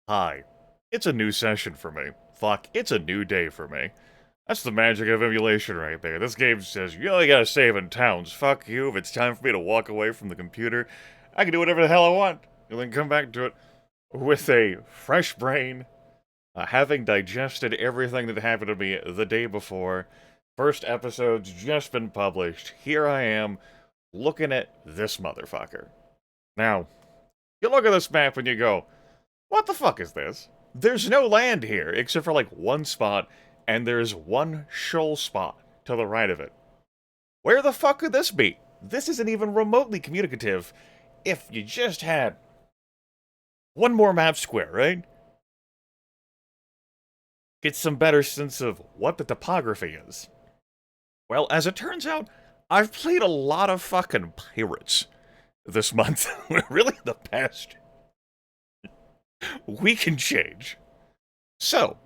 Hi. It's a new session for me. Fuck, it's a new day for me. That's the magic of emulation right there. This game says, you only gotta save in towns. Fuck you, if it's time for me to walk away from the computer, I can do whatever the hell I want. And then come back to it with a fresh brain, having digested everything that happened to me the day before. First episode's just been published. Here I am, looking at this motherfucker. Now, you look at this map and you go, what the fuck is this? There's no land here, except for like one spot, and there's one shoal spot to the right of it. Where the fuck could this be? This isn't even remotely communicative. If you just had one more map square, right? Get some better sense of what the topography is. Well, as it turns out, I've played a lot of fucking pirates this month. Really, the past week and change. So,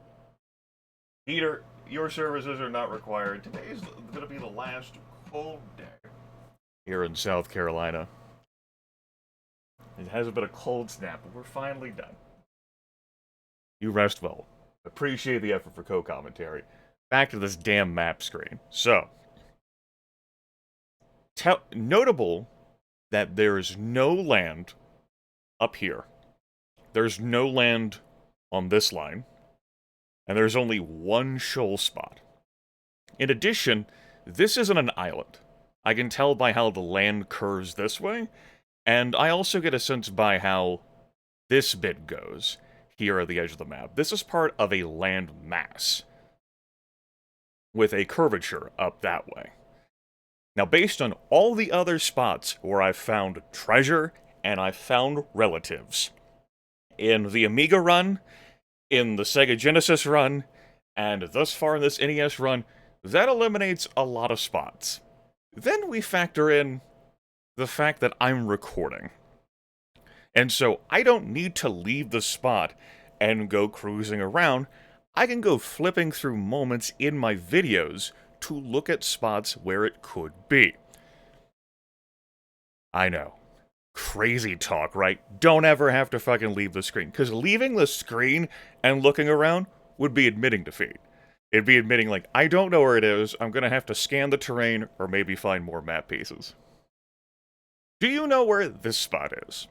Peter, your services are not required. Today's going to be the last cold day here in South Carolina. It has a bit of cold snap, but we're finally done. You rest well. Appreciate the effort for co-commentary. Back to this damn map screen. So, notable that there is no land up here. There's no land on this line. And there's only one shoal spot. In addition, this isn't an island. I can tell by how the land curves this way, and I also get a sense by how this bit goes here at the edge of the map. This is part of a land mass with a curvature up that way. Now, based on all the other spots where I've found treasure and I've found relatives, in the Amiga run, in the Sega Genesis run, and thus far in this NES run, that eliminates a lot of spots. Then we factor in the fact that I'm recording. And so I don't need to leave the spot and go cruising around. I can go flipping through moments in my videos to look at spots where it could be. I know. Crazy talk, right? Don't ever have to fucking leave the screen. Because leaving the screen and looking around would be admitting defeat. It'd be admitting, like, I don't know where it is, I'm gonna have to scan the terrain, or maybe find more map pieces. Do you know where this spot is?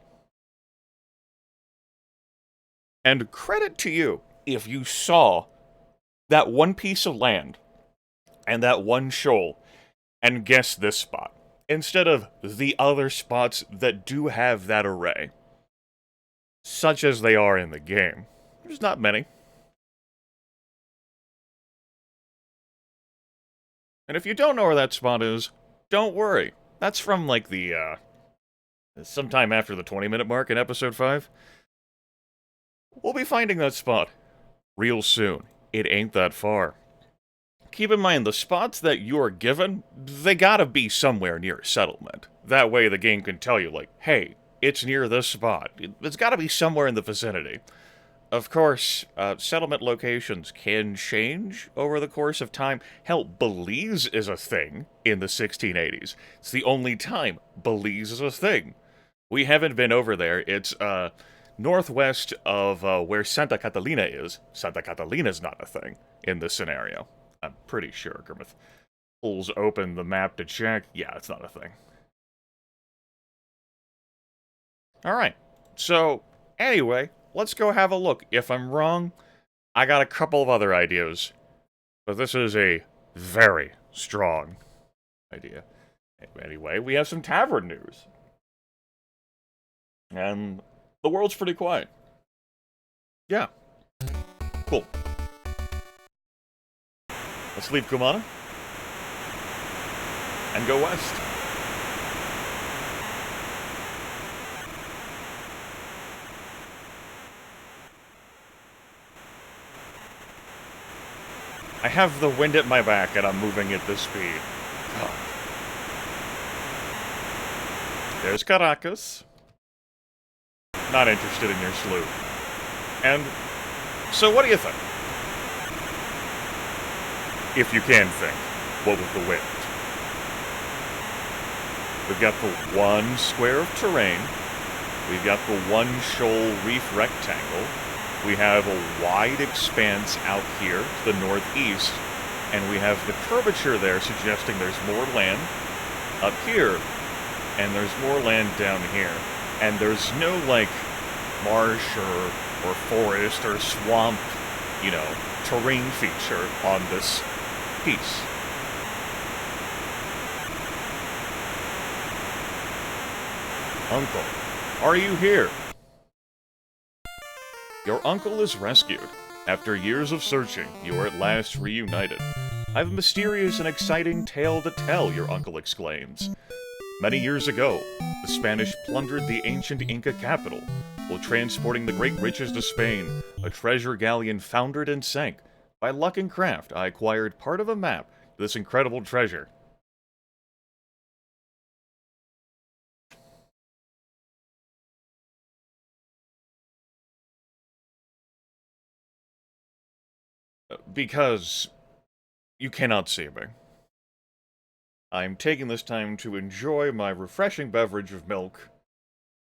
And credit to you if you saw that one piece of land and that one shoal and guessed this spot, instead of the other spots that do have that array, such as they are in the game. There's not many. And if you don't know where that spot is, don't worry. That's from, like, the, sometime after the 20-minute mark in Episode 5. We'll be finding that spot real soon. It ain't that far. Keep in mind, the spots that you're given, they gotta be somewhere near a settlement. That way the game can tell you, like, hey, it's near this spot. It's gotta be somewhere in the vicinity. Of course, settlement locations can change over the course of time. Hell, Belize is a thing in the 1680s. It's the only time Belize is a thing. We haven't been over there. It's, northwest of where Santa Catalina is. Santa Catalina's not a thing in this scenario. I'm pretty sure. Grimith pulls open the map to check. Yeah, it's not a thing. Alright, so anyway, let's go have a look. If I'm wrong, I got a couple of other ideas. But this is a very strong idea. Anyway, we have some tavern news. And the world's pretty quiet. Yeah. Cool. Let's leave Kumana and go west. I have the wind at my back and I'm moving at this speed. Oh. There's Caracas. Not interested in your sloop. And so what do you think? If you can think, what with the wind? We've got the one square of terrain. We've got the one shoal reef rectangle. We have a wide expanse out here to the northeast, and we have the curvature there suggesting there's more land up here, and there's more land down here. And there's no, like, marsh or forest or swamp, you know, terrain feature on this piece. Uncle, are you here? Your uncle is rescued. After years of searching, you are at last reunited. I have a mysterious and exciting tale to tell, your uncle exclaims. Many years ago, the Spanish plundered the ancient Inca capital, while transporting the great riches to Spain. A treasure galleon foundered and sank. By luck and craft, I acquired part of a map to this incredible treasure. Because you cannot see me. I'm taking this time to enjoy my refreshing beverage of milk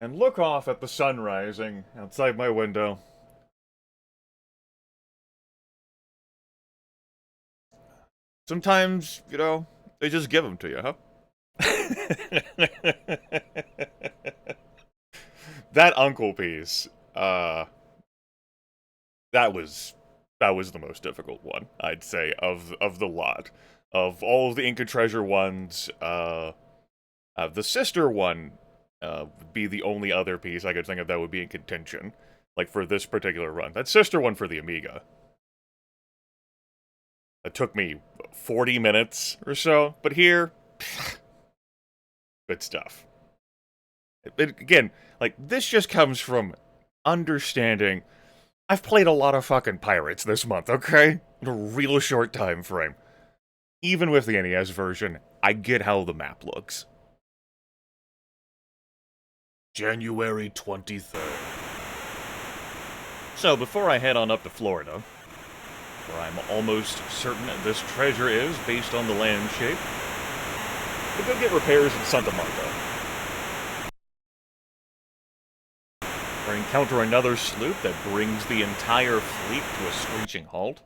and look off at the sun rising outside my window. Sometimes, you know, they just give them to you, huh? That uncle piece, that was the most difficult one, I'd say, of the lot. Of all of the Inca treasure ones, the sister one would be the only other piece I could think of that would be in contention, like for this particular run. That sister one for the Amiga. It took me 40 minutes or so, but here, good stuff. Again, like, this just comes from understanding I've played a lot of fucking pirates this month, okay? In a real short time frame. Even with the NES version, I get how the map looks. January 23rd. So, before I head on up to Florida, where I'm almost certain this treasure is, based on the land shape, we'll go get repairs in Santa Marta. Or encounter another sloop that brings the entire fleet to a screeching halt.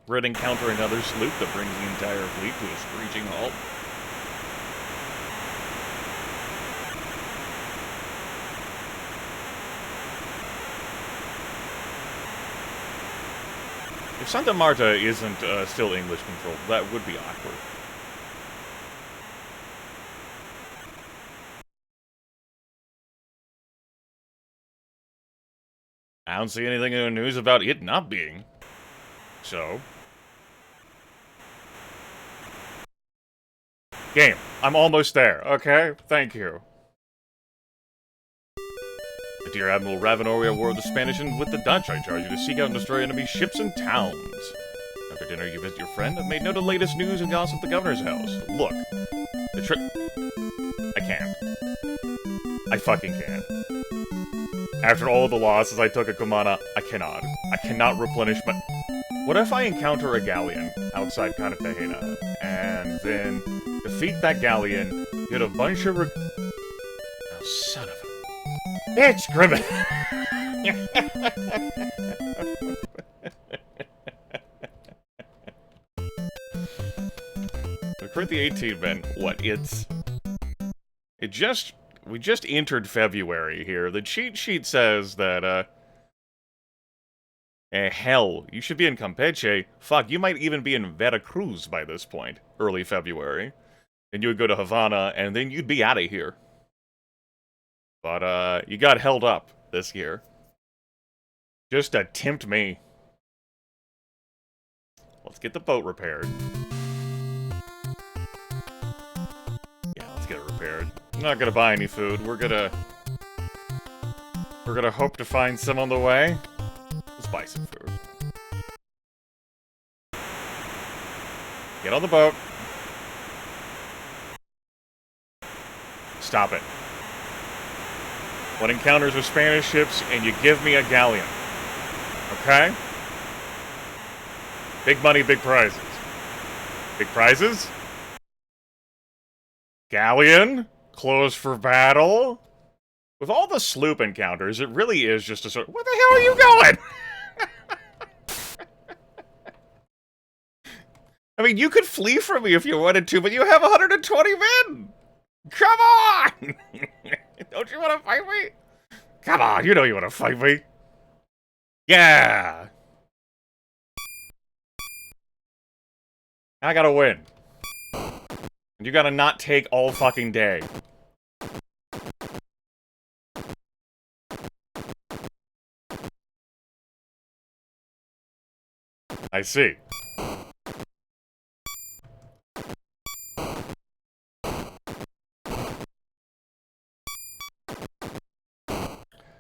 We're gonna encounter another sloop that brings the entire fleet to a screeching halt. If Santa Marta isn't still English controlled, that would be awkward. I don't see anything in the news about it not being. So. Game, I'm almost there, okay? Thank you. Dear Admiral Ravenor, we are war with the Spanish and with the Dutch. I charge you to seek out and destroy enemy ships and towns. After dinner, you visit your friend. I've made note of the latest news and gossip at the governor's house. Look, the trip. I can't. I fucking can't. After all of the losses I took at Kumana, I cannot. I cannot replenish my... What if I encounter a galleon outside Cartagena, and then defeat that galleon, get a bunch of Oh, son of a... Bitch, Grimith! The Corinthian 18, man, what, we just entered February here. The cheat sheet says that, hell, you should be in Campeche. Fuck, you might even be in Veracruz by this point, early February. And you would go to Havana, and then you'd be out of here. But, you got held up this year. Just to tempt me. Let's get the boat repaired. Yeah, let's get it repaired. I'm not gonna buy any food. We're gonna hope to find some on the way. Let's buy some food. Get on the boat. Stop it. What encounters with Spanish ships, and you give me a galleon. Okay? Big money, big prizes. Big prizes? Galleon? Closed for battle? With all the sloop encounters, it really is just a sort of, where the hell are you going? I mean, you could flee from me if you wanted to, but you have 120 men! Come on! Don't you want to fight me? Come on, you know you want to fight me. Yeah! I gotta win. You gotta not take all fucking day. I see.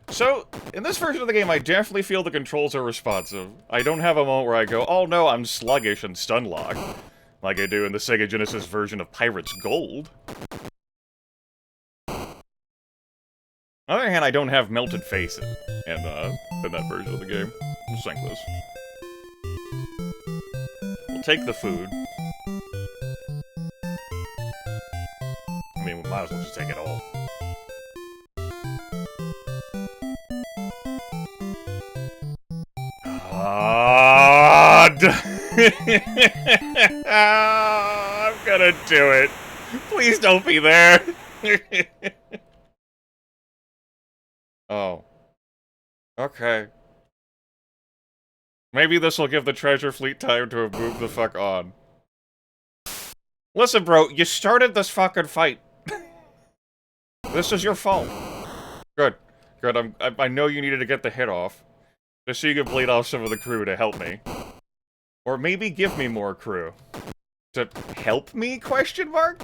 So, in this version of the game, I definitely feel the controls are responsive. I don't have a moment where I go, oh no, I'm sluggish and stun-locked, like I do in the Sega Genesis version of Pirate's Gold. On the other hand, I don't have melted face in that version of the game. We'll sink this. We'll take the food. I mean, we might as well just take it all. I'm gonna do it. Please don't be there. Oh. Okay. Maybe this will give the treasure fleet time to move the fuck on. Listen, bro, you started this fucking fight. This is your fault. Good. Good, I know you needed to get the hit off. Just so you can bleed off some of the crew to help me. Or maybe give me more crew. To help me, question mark?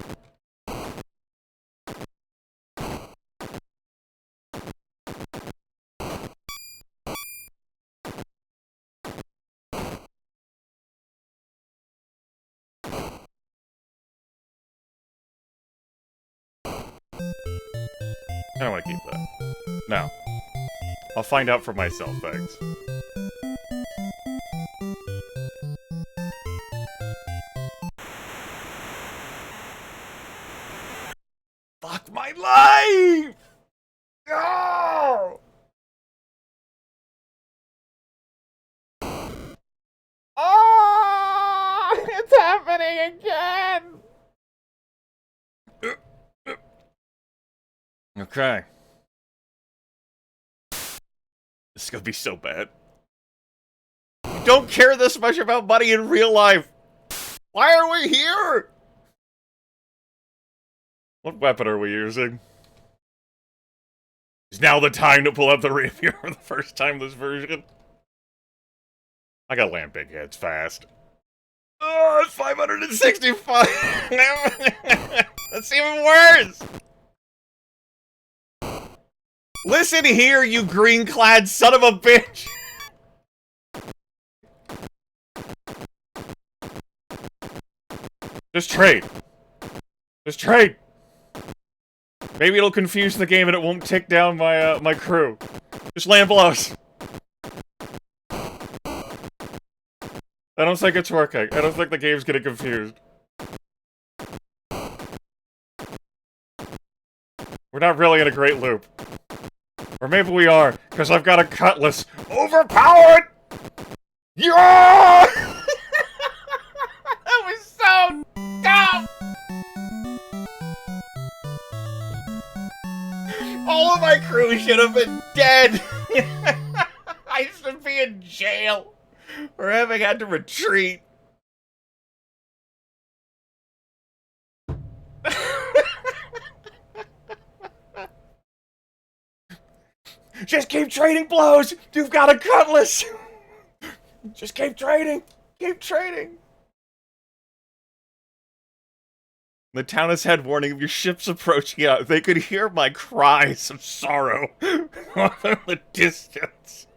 I don't want to keep that. No. I'll find out for myself, thanks. Fuck my life! No! Oh! It's happening again! Okay. This is gonna be so bad. You don't care this much about money in real life! Why are we here? What weapon are we using? Is now the time to pull out the rapier for the first time this version? I gotta land big heads fast. Oh, it's 565! That's even worse! Listen here, you green-clad son of a bitch! Just trade. Just trade. Maybe it'll confuse the game and it won't tick down my my crew. Just land blows. I don't think it's working. I don't think the game's getting confused. We're not really in a great loop. Or maybe we are, because I've got a cutlass. Overpowered! Yeah! That was so dumb! All of my crew should have been dead! I should be in jail for having had to retreat. Just keep trading blows! You've got a cutlass! Just keep trading! Keep trading! The town has had warning of your ships approaching out. They could hear my cries of sorrow from the distance.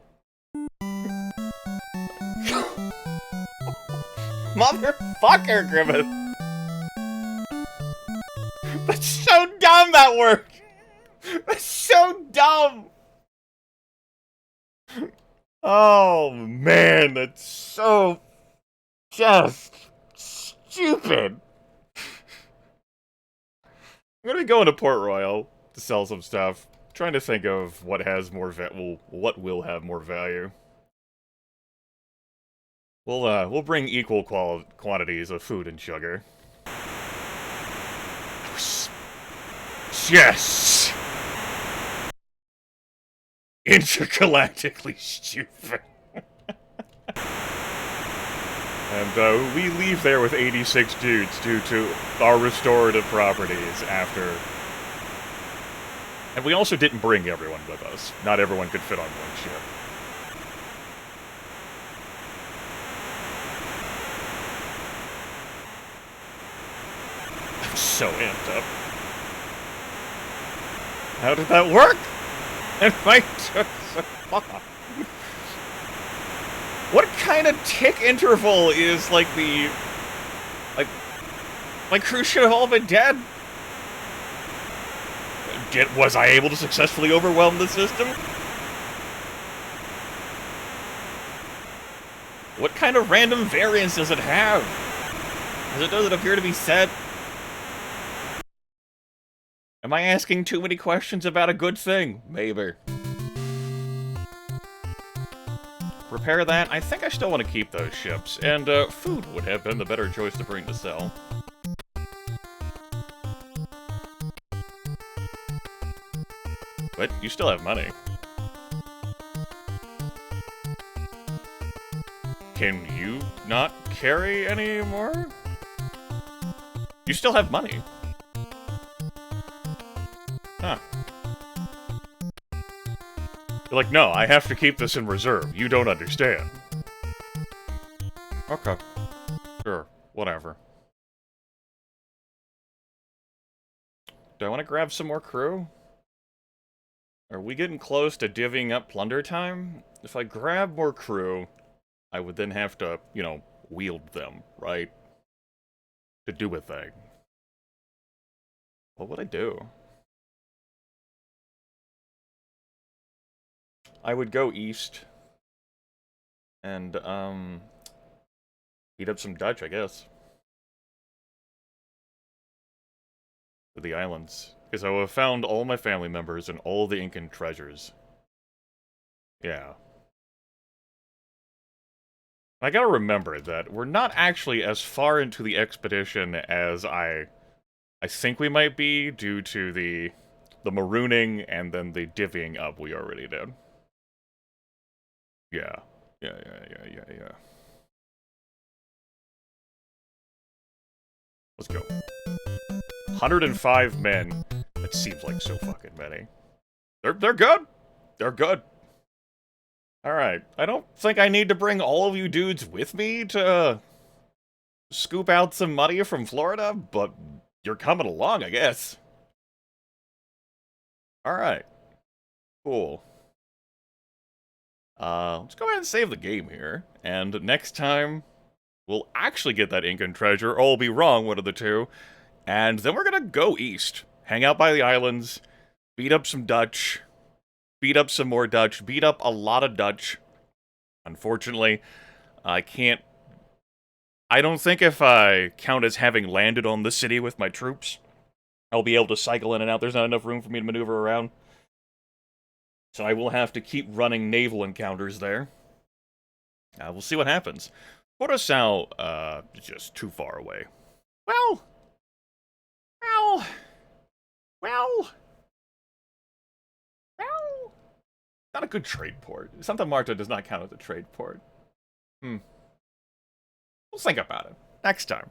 Motherfucker, Grimith! That's so dumb that worked! That's so dumb! Oh man, that's so just stupid. I'm gonna go into Port Royal to sell some stuff. Trying to think of what has more what will have more value. We'll bring equal quantities of food and sugar. Yes! Intergalactically stupid. And we leave there with 86 dudes due to our restorative properties after... And we also didn't bring everyone with us. Not everyone could fit on one ship. I'm so amped up. How did that work? And I took so fuck off. What kind of tick interval is like the... Like... My crew should have all been dead. Was I able to successfully overwhelm the system? What kind of random variance does it have? Does it appear to be set? Am I asking too many questions about a good thing? Maybe. Repair that. I think I still want to keep those ships. And, food would have been the better choice to bring to sell. But you still have money. Can you not carry any more? You still have money. Huh. You're like, no, I have to keep this in reserve. You don't understand. Okay. Sure. Whatever. Do I want to grab some more crew? Are we getting close to divvying up plunder time? If I grab more crew, I would then have to, you know, wield them, right? To do a thing. What would I do? I would go east. And, beat up some Dutch, I guess. To the islands. Because I would have found all my family members and all the Incan treasures. Yeah. I gotta remember that we're not actually as far into the expedition as I think we might be, due to the marooning and then the divvying up we already did. Yeah. Yeah. Let's go. 105 men. That seems like so fucking many. They're good. They're good. Alright. I don't think I need to bring all of you dudes with me to scoop out some money from Florida, but you're coming along, I guess. Alright. Cool. Let's go ahead and save the game here. And next time, we'll actually get that Incan treasure, or I'll be wrong, one of the two. And then we're gonna go east. Hang out by the islands, beat up some Dutch, beat up some more Dutch, beat up a lot of Dutch. Unfortunately, I don't think if I count as having landed on the city with my troops, I'll be able to cycle in and out. There's not enough room for me to maneuver around. So I will have to keep running naval encounters there. We'll see what happens. Curaçao, just too far away. Well... Not a good trade port. Santa Marta does not count as a trade port. We'll think about it. Next time.